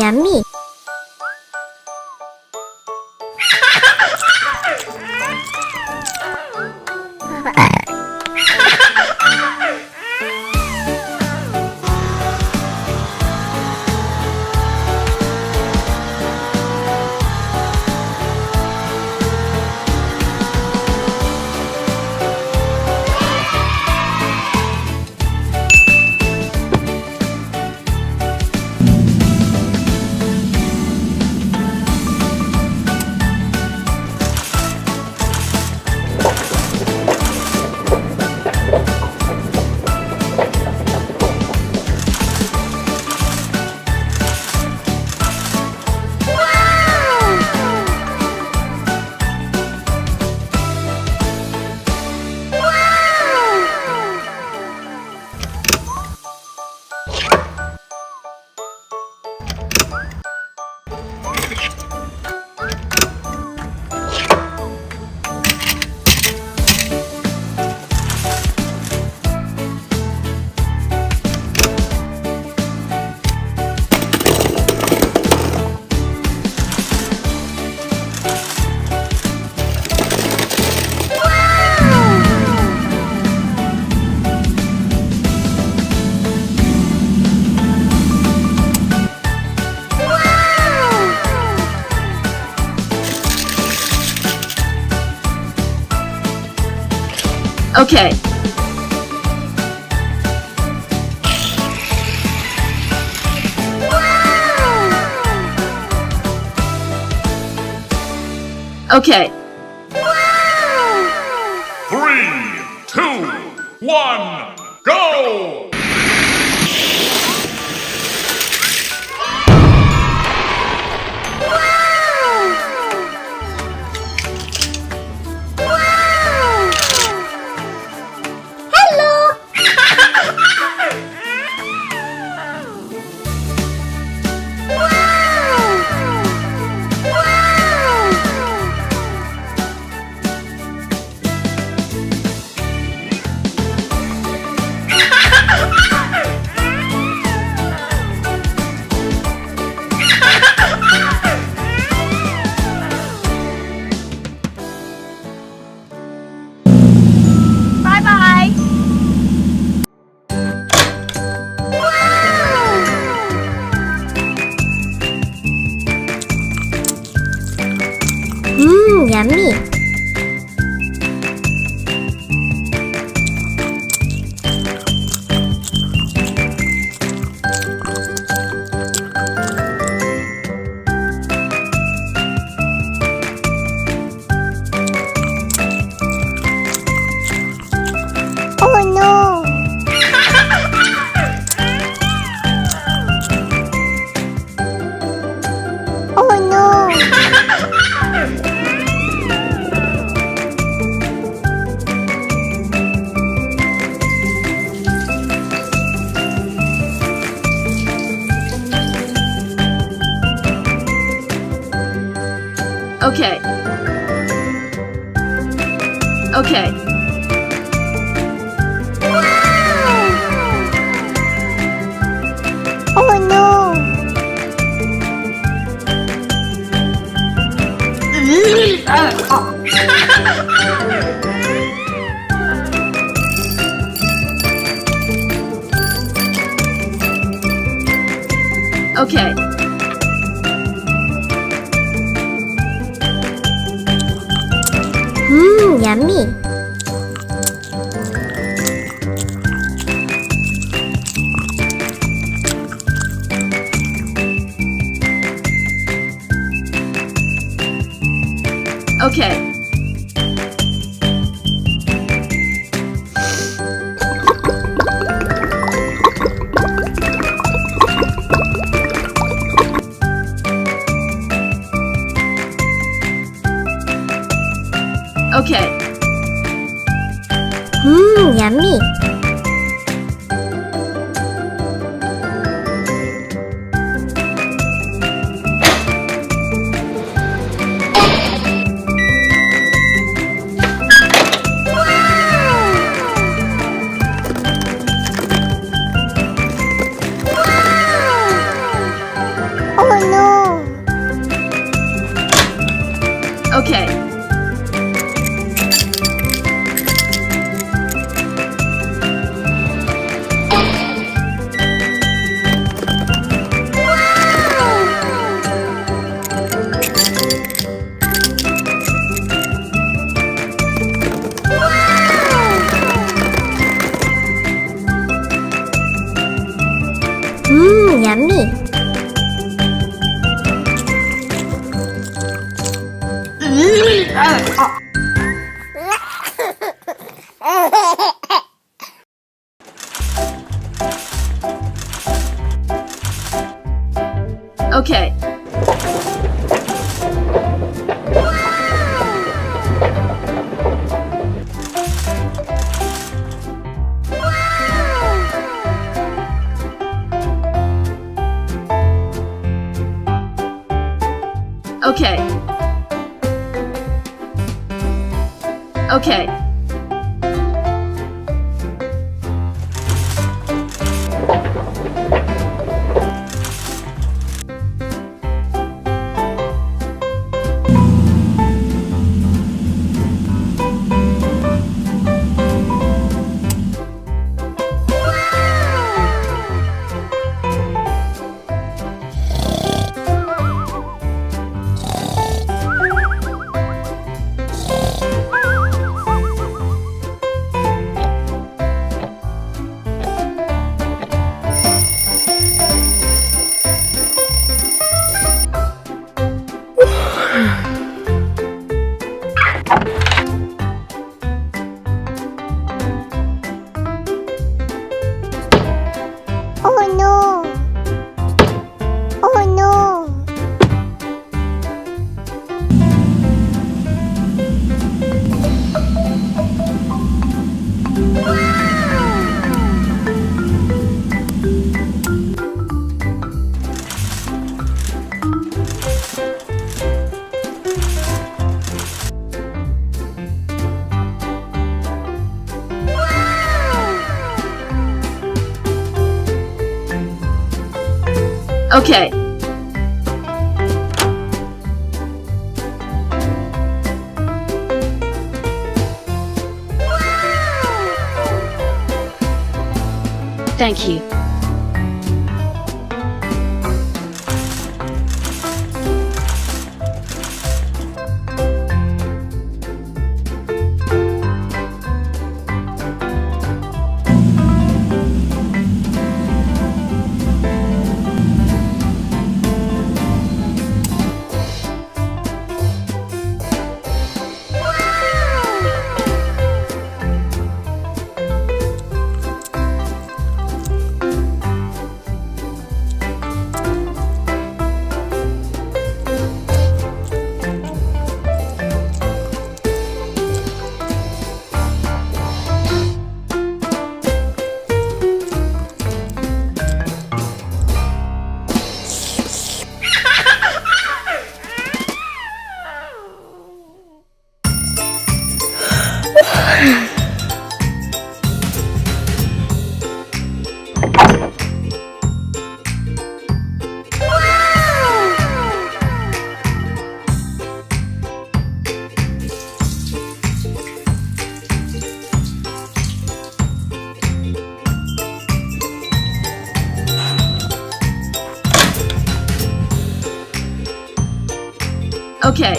얌미. Okay. Okay. 3, 2, 1, go! Bye-bye. 얌미. Oh no. Oh no. Okay. Okay. Oh no. Okay. 얌미. Okay. Yummy. Oh no. Okay. Yummy. Okay. Okay. Okay. Oh no. Oh no. Okay. Thank you. Okay.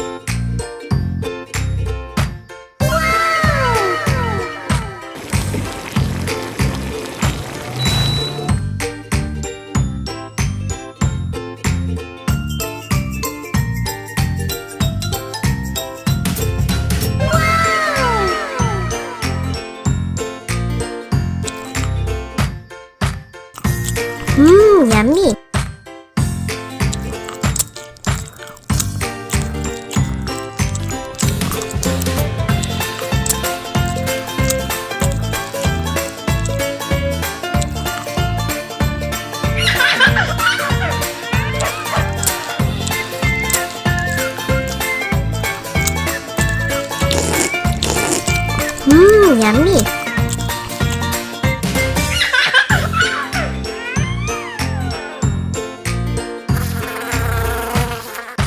Yummy. yummy.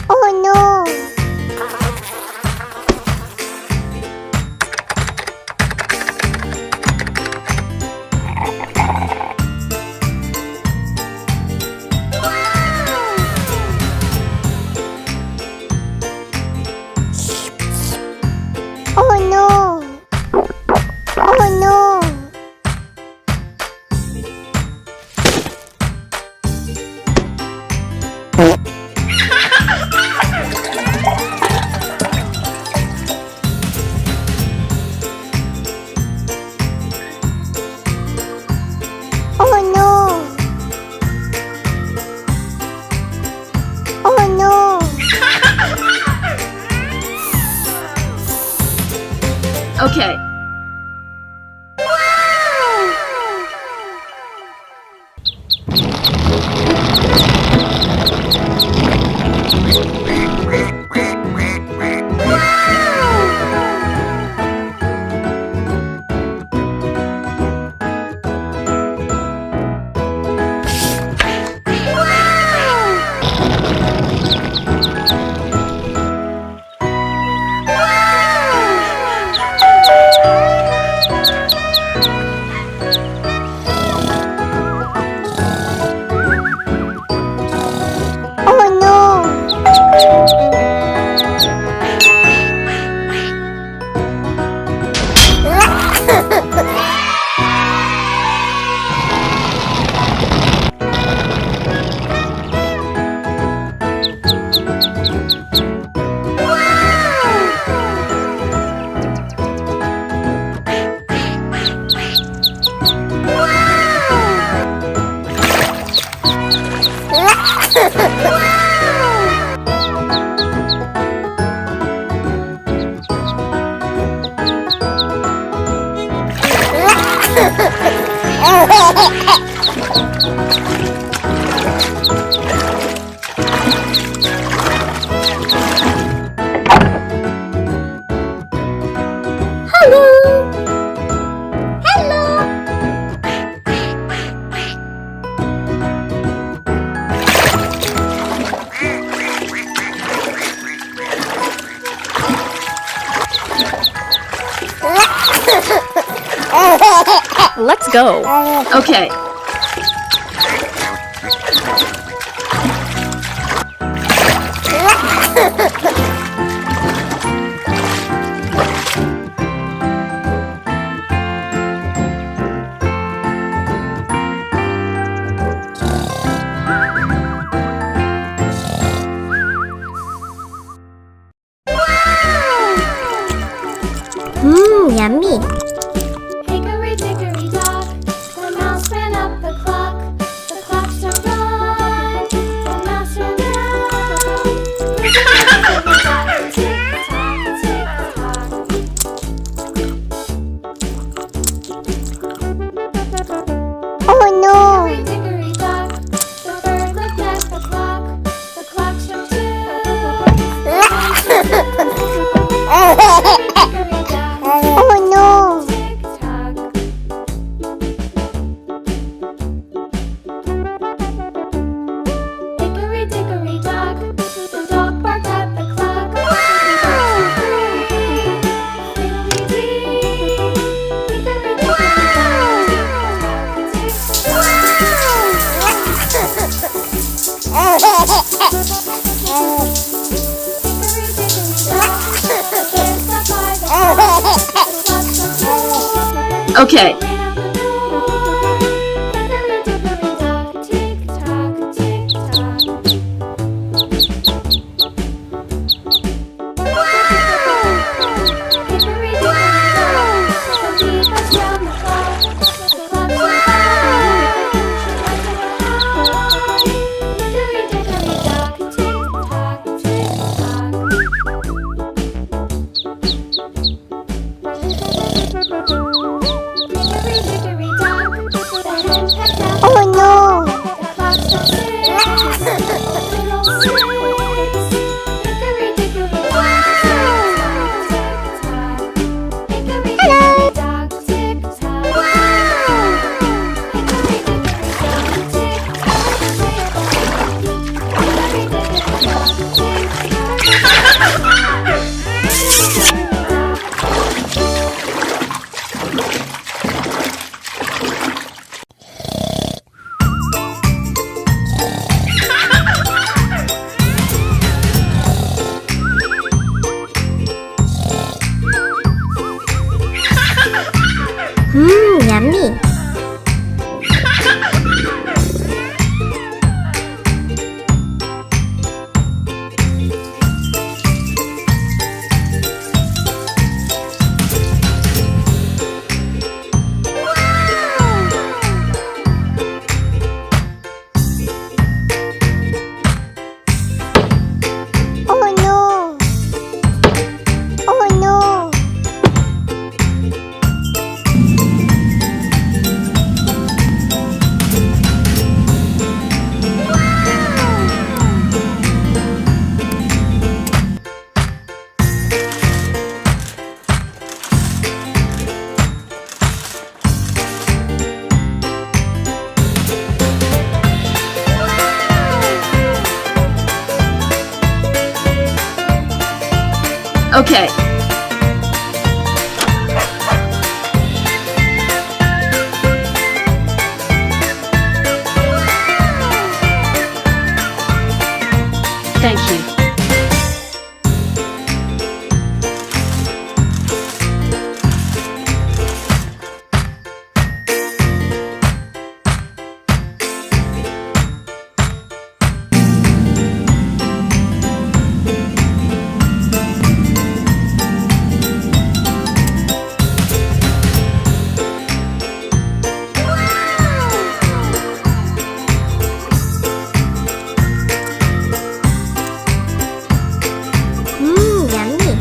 Oh no. Oh no! Oh no! Oh no! Oh no! Okay. Oh no! Hello! Hello! Let's go. Okay. Yummy. Hickory dickory dock, the mouse ran up the clock. The clock struck one, the mouse ran down. Hickory dickory dock, tick tock, tick tock. Oh no! Hickory dickory dock, the bird looked at the clock. The clock struck two, the one struck two. Hickory dickory dock, Oh no! tick tock. Hickory dickory dock, the dog barked at the clock. The birds were free. Fiddly-dee. Hickory dickory dock, tick tock, tick tock. Hickory dickory dock, the bear sat by the clock. The clock struck four. Okay. Ran out the door. Hickory dickory dock, tick tock, tick tock. Hickory dickory dock, the bee buzzed round the clock. The clock struck five. She went to the high. Hickory dickory dock, tick tock, tick tock. Hickory Yummy. Oh no! Oh no! Okay. Thank you. Yummy.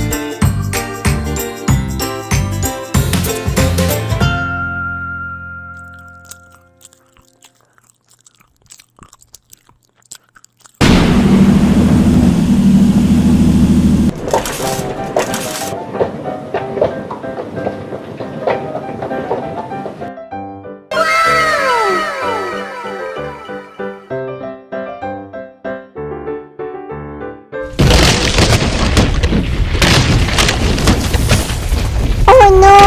Oh no!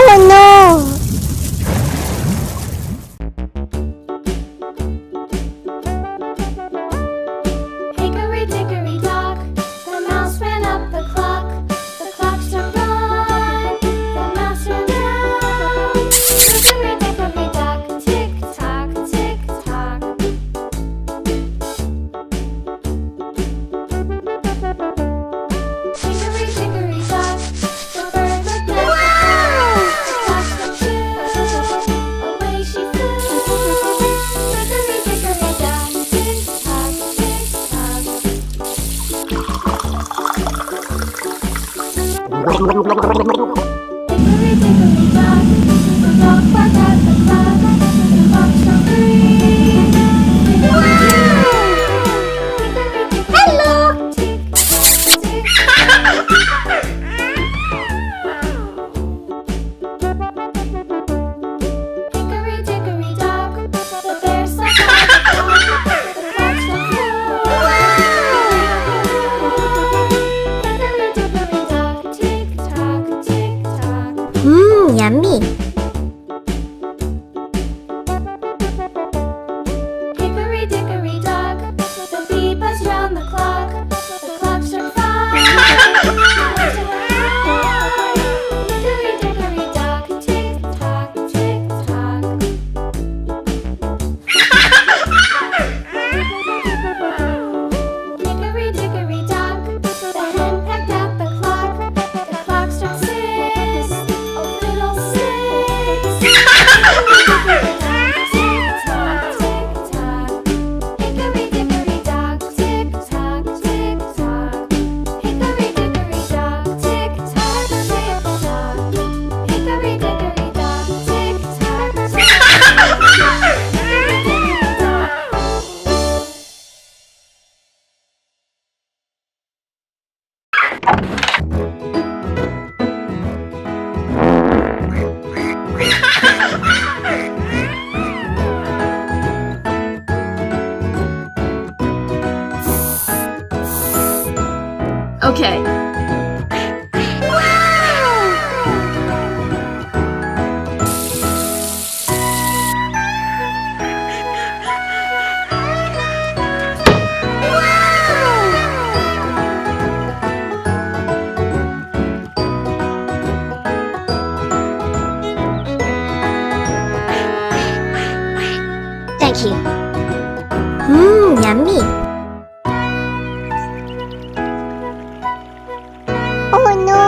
Oh no! Hickory dickory dock, the mouse ran up the clock. The clock struck one, the mouse ran down. Hickory dickory dock, tick tock, tick tock. Hickory dickory dock, the bird looked at the clock struck two, away she flew. Hickory dickory dock, tick tock, tick tock. Hickory dickory dock, the dog barked at the clock. The clock struck three. Hickory dickory Hello! tick tock, tick tock. Hickory dickory dock, the bear slept on the clock. The clock struck four. Hickory dickory dock, tick tock, tick tock. Yummy. Hickory dickory dock, the bee buzzed round the clock. The clock struck five. Hickory dickory dock, tick tock, tick tock. Hickory dickory dock, the hen pecked at the clock. The clock struck six. Oh, little six. Hickory dickory dock, tick tock, tick tock. Hickory dickory dock, tick tock, tick tock. Hickory dickory dock, tick tock, tick tock. Hickory dickory dock, tick tock, tick tock. Okay. Thank you. Yummy. Oh no.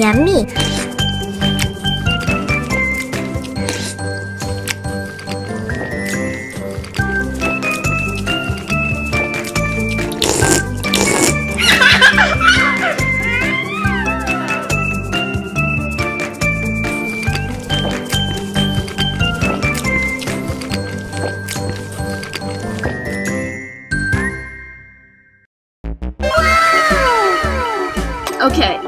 Yummy. Okay.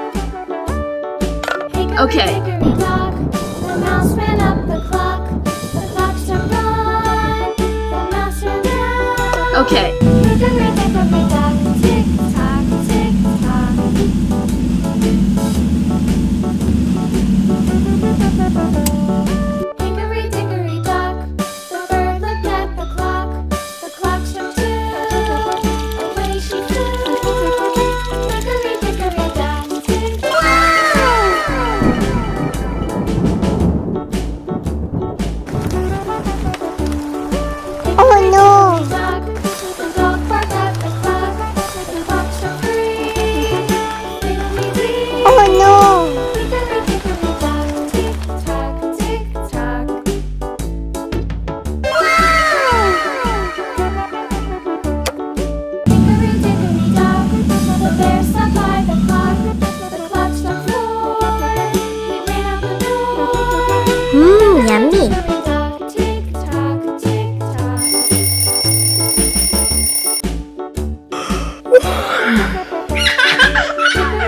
Okay. Hickory dock, the mouse ran up the clock. The clock struck one, the mouse ran out. Okay. Hickory dickory dock, tick tock, tick tock. Hickory dickory dock, the bird looked at the clock. The clock struck two, away she flew. Hickory dickory dock, tick tock. Oh no. Dock, the dog barked at the clock. The clock struck three. Wiggly-wee. Oh no. Hickory dickory dock, tick tock, tick tock. Hickory dickory dock, the bear sat by the clock. The clock struck four. He ran out the door. Yummy. Hickory dock, tick tock, tick tock. Hickory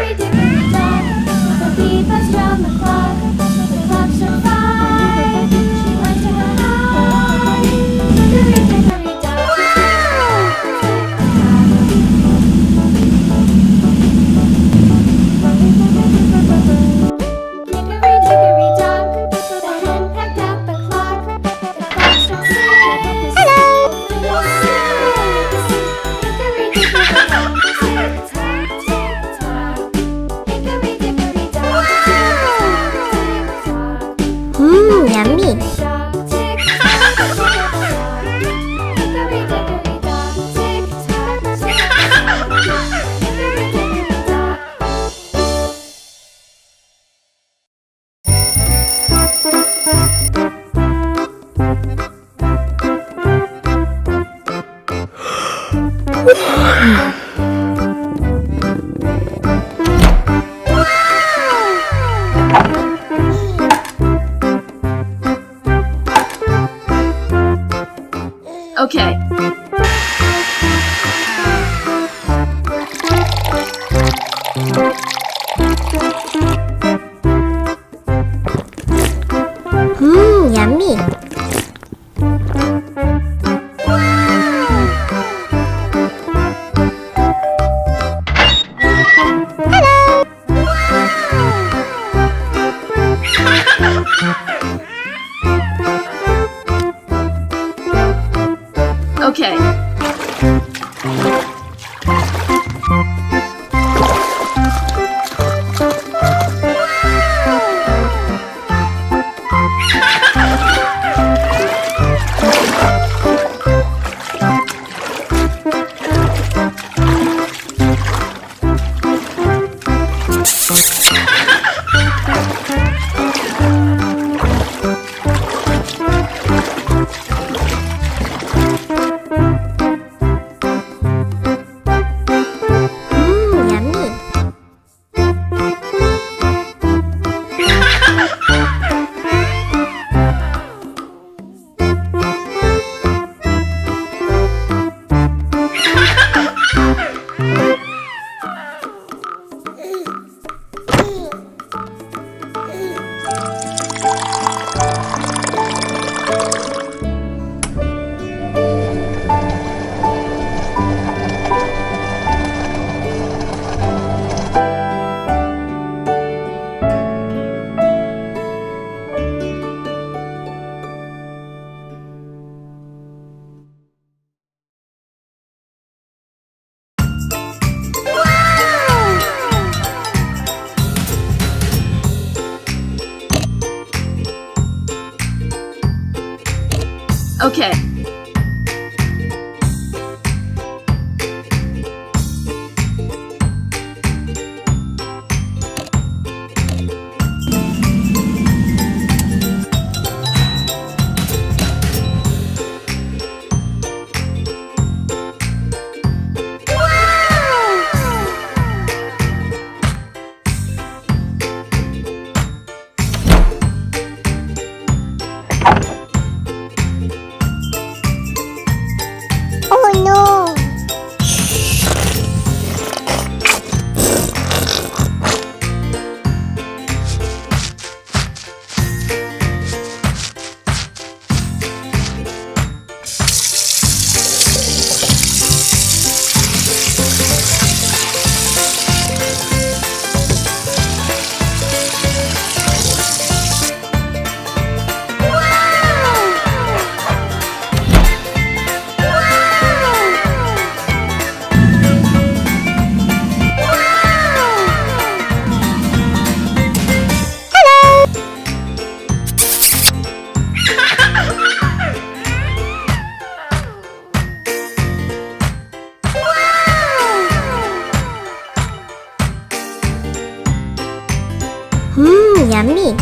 yummy.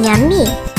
Yummy.